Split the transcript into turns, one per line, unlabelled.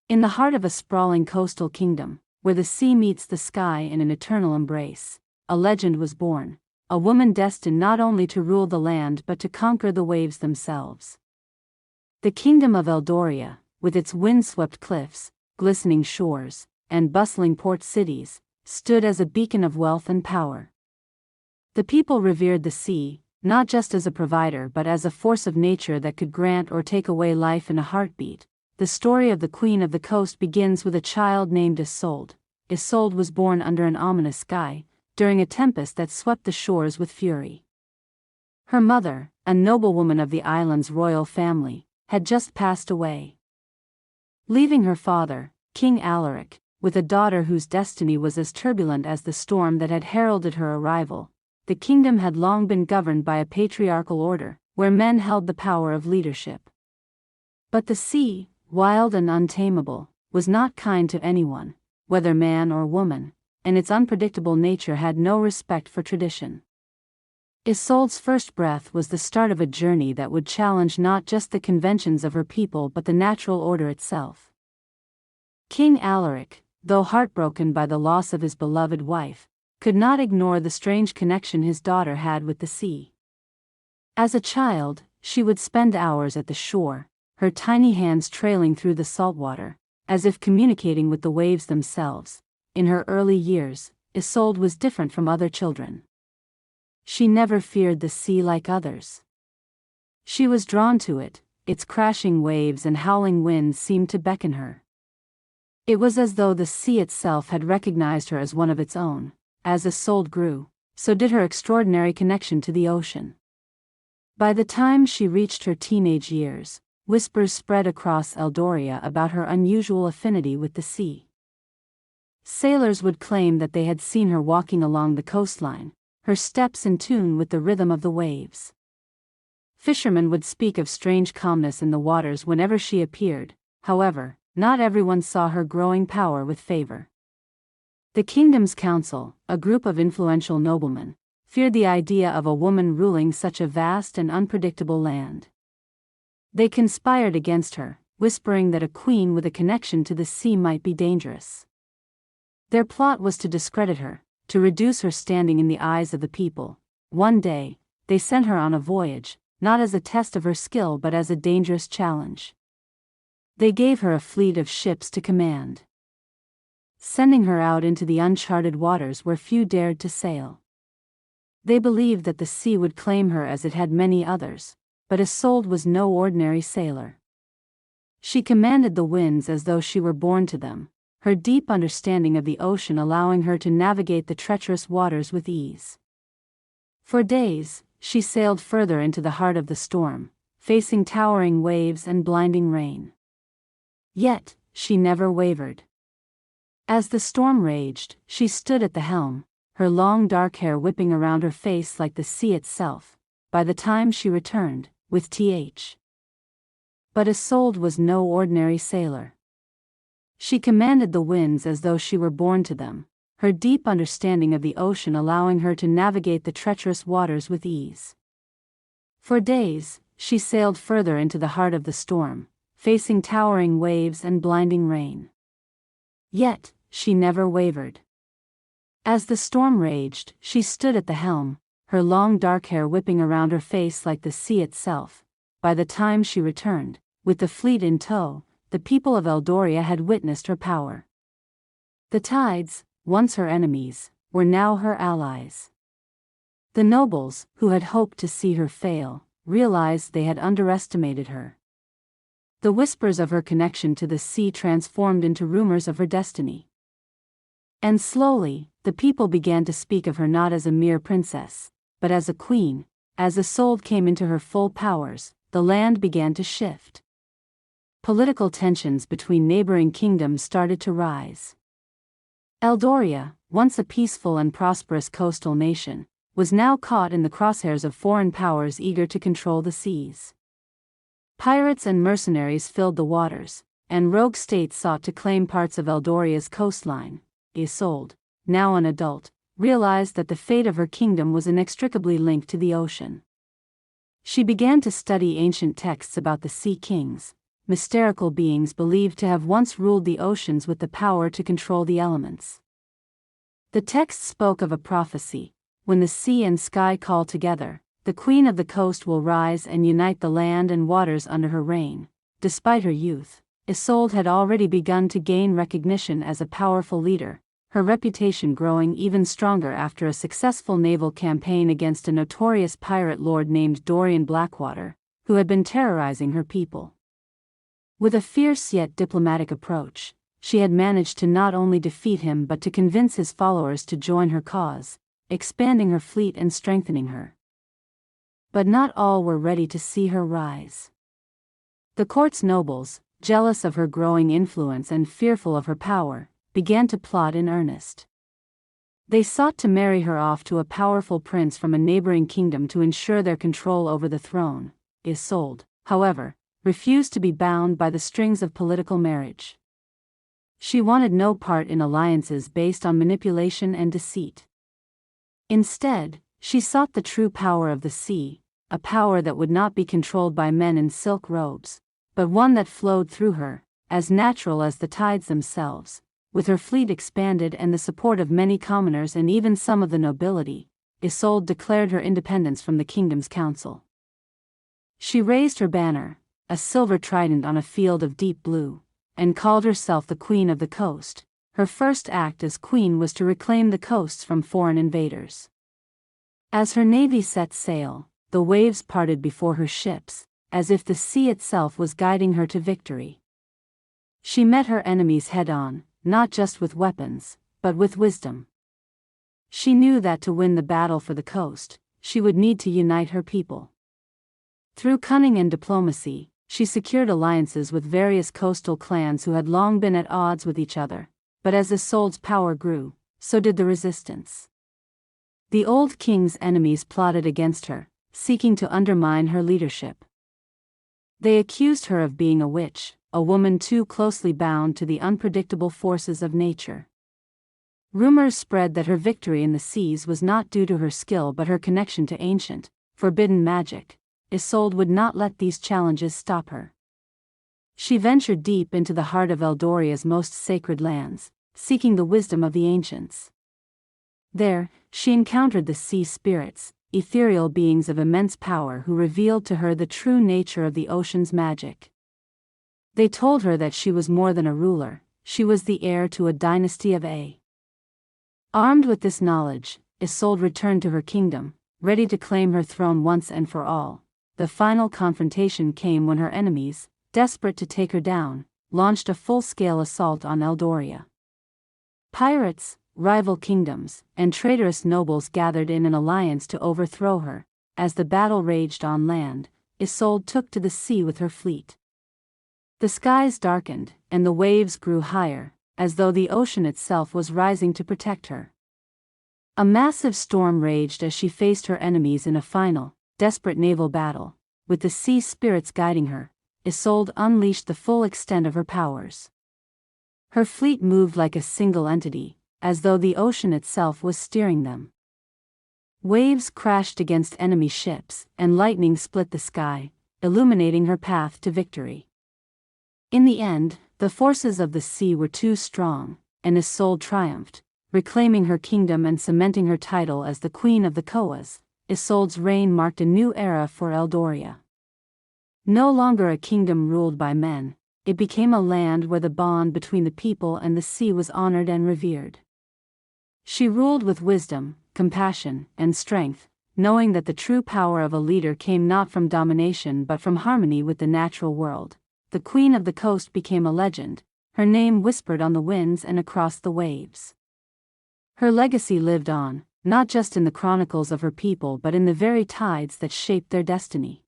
In the heart of a sprawling coastal kingdom, where the sea meets the sky in an eternal embrace, a legend was born, a woman destined not only to rule the land but to conquer the waves themselves. The kingdom of Eldoria, with its wind-swept cliffs, glistening shores, and bustling port cities, stood as a beacon of wealth and power. The people revered the sea, not just as a provider but as a force of nature that could grant or take away life in a heartbeat. The story of the Queen of the Coast begins with a child named Isolde. Isolde was born under an ominous sky, during a tempest that swept the shores with fury. Her mother, a noblewoman of the island's royal family, had just passed away, leaving her father, King Alaric, with a daughter whose destiny was as turbulent as the storm that had heralded her arrival. The kingdom had long been governed by a patriarchal order, where men held the power of leadership. But the sea, wild and untamable, was not kind to anyone, whether man or woman, and its unpredictable nature had no respect for tradition. Isolde's first breath was the start of a journey that would challenge not just the conventions of her people but the natural order itself. King Alaric, though heartbroken by the loss of his beloved wife, could not ignore the strange connection his daughter had with the sea. As a child, she would spend hours at the shore, her tiny hands trailing through the salt water, as if communicating with the waves themselves. In her early years, Isolde was different from other children. She never feared the sea like others. She was drawn to it, its crashing waves and howling winds seemed to beckon her. It was as though the sea itself had recognized her as one of its own. As Isolde grew, so did her extraordinary connection to the ocean. By the time she reached her teenage years, whispers spread across Eldoria about her unusual affinity with the sea. Sailors would claim that they had seen her walking along the coastline, her steps in tune with the rhythm of the waves. Fishermen would speak of strange calmness in the waters whenever she appeared. However, not everyone saw her growing power with favor. The kingdom's council, a group of influential noblemen, feared the idea of a woman ruling such a vast and unpredictable land. They conspired against her, whispering that a queen with a connection to the sea might be dangerous. Their plot was to discredit her, to reduce her standing in the eyes of the people. One day, they sent her on a voyage, not as a test of her skill but as a dangerous challenge. They gave her a fleet of ships to command, sending her out into the uncharted waters where few dared to sail. They believed that the sea would claim her as it had many others, but Isolde was no ordinary sailor. She commanded the winds as though she were born to them, her deep understanding of the ocean allowing her to navigate the treacherous waters with ease. For days, she sailed further into the heart of the storm, facing towering waves and blinding rain. Yet, she never wavered. As the storm raged, she stood at the helm, her long dark hair whipping around her face like the sea itself. By the time she returned, with Th. But Isolde was no ordinary sailor. She commanded the winds as though she were born to them, her deep understanding of the ocean allowing her to navigate the treacherous waters with ease. For days, she sailed further into the heart of the storm, facing towering waves and blinding rain. Yet, she never wavered. As the storm raged, she stood at the helm, her long dark hair whipping around her face like the sea itself. By the time she returned, with the fleet in tow, the people of Eldoria had witnessed her power. The tides, once her enemies, were now her allies. The nobles, who had hoped to see her fail, realized they had underestimated her. The whispers of her connection to the sea transformed into rumors of her destiny. And slowly, the people began to speak of her not as a mere princess, but as a queen. As Isolde came into her full powers, the land began to shift. Political tensions between neighboring kingdoms started to rise. Eldoria, once a peaceful and prosperous coastal nation, was now caught in the crosshairs of foreign powers eager to control the seas. Pirates and mercenaries filled the waters, and rogue states sought to claim parts of Eldoria's coastline. Isolde, now an adult, realized that the fate of her kingdom was inextricably linked to the ocean. She began to study ancient texts about the sea kings, mystical beings believed to have once ruled the oceans with the power to control the elements. The text spoke of a prophecy: when the sea and sky call together, the queen of the coast will rise and unite the land and waters under her reign. Despite her youth, Isolde had already begun to gain recognition as a powerful leader, her reputation growing even stronger after a successful naval campaign against a notorious pirate lord named Dorian Blackwater, who had been terrorizing her people. With a fierce yet diplomatic approach, she had managed to not only defeat him but to convince his followers to join her cause, expanding her fleet and strengthening her. But not all were ready to see her rise. The court's nobles, jealous of her growing influence and fearful of her power, began to plot in earnest. They sought to marry her off to a powerful prince from a neighboring kingdom to ensure their control over the throne. Isolde, however, refused to be bound by the strings of political marriage. She wanted no part in alliances based on manipulation and deceit. Instead, she sought the true power of the sea, a power that would not be controlled by men in silk robes, but one that flowed through her, as natural as the tides themselves. With her fleet expanded and the support of many commoners and even some of the nobility, Isolde declared her independence from the kingdom's council. She raised her banner, a silver trident on a field of deep blue, and called herself the Queen of the Coast. Her first act as queen was to reclaim the coasts from foreign invaders. As her navy set sail, the waves parted before her ships, as if the sea itself was guiding her to victory. She met her enemies head-on, not just with weapons, but with wisdom. She knew that to win the battle for the coast, she would need to unite her people. Through cunning and diplomacy, she secured alliances with various coastal clans who had long been at odds with each other, but as Isolde's power grew, so did the resistance. The old king's enemies plotted against her, seeking to undermine her leadership. They accused her of being a witch, a woman too closely bound to the unpredictable forces of nature. Rumors spread that her victory in the seas was not due to her skill but her connection to ancient, forbidden magic. Isolde would not let these challenges stop her. She ventured deep into the heart of Eldoria's most sacred lands, seeking the wisdom of the ancients. There, she encountered the sea spirits, ethereal beings of immense power who revealed to her the true nature of the ocean's magic. They told her that she was more than a ruler, she was the heir to a dynasty of A. Armed with this knowledge, Isolde returned to her kingdom, ready to claim her throne once and for all. The final confrontation came when her enemies, desperate to take her down, launched a full-scale assault on Eldoria. Pirates, rival kingdoms, and traitorous nobles gathered in an alliance to overthrow her. As the battle raged on land, Isolde took to the sea with her fleet. The skies darkened, and the waves grew higher, as though the ocean itself was rising to protect her. A massive storm raged as she faced her enemies in a final, desperate naval battle. With the sea spirits guiding her, Isolde unleashed the full extent of her powers. Her fleet moved like a single entity, as though the ocean itself was steering them. Waves crashed against enemy ships, and lightning split the sky, illuminating her path to victory. In the end, the forces of the sea were too strong, and Isolde triumphed, reclaiming her kingdom and cementing her title as the Queen of the Coas. Isolde's reign marked a new era for Eldoria. No longer a kingdom ruled by men, it became a land where the bond between the people and the sea was honored and revered. She ruled with wisdom, compassion, and strength, knowing that the true power of a leader came not from domination but from harmony with the natural world. The Queen of the Coast became a legend, her name whispered on the winds and across the waves. Her legacy lived on, not just in the chronicles of her people but in the very tides that shaped their destiny.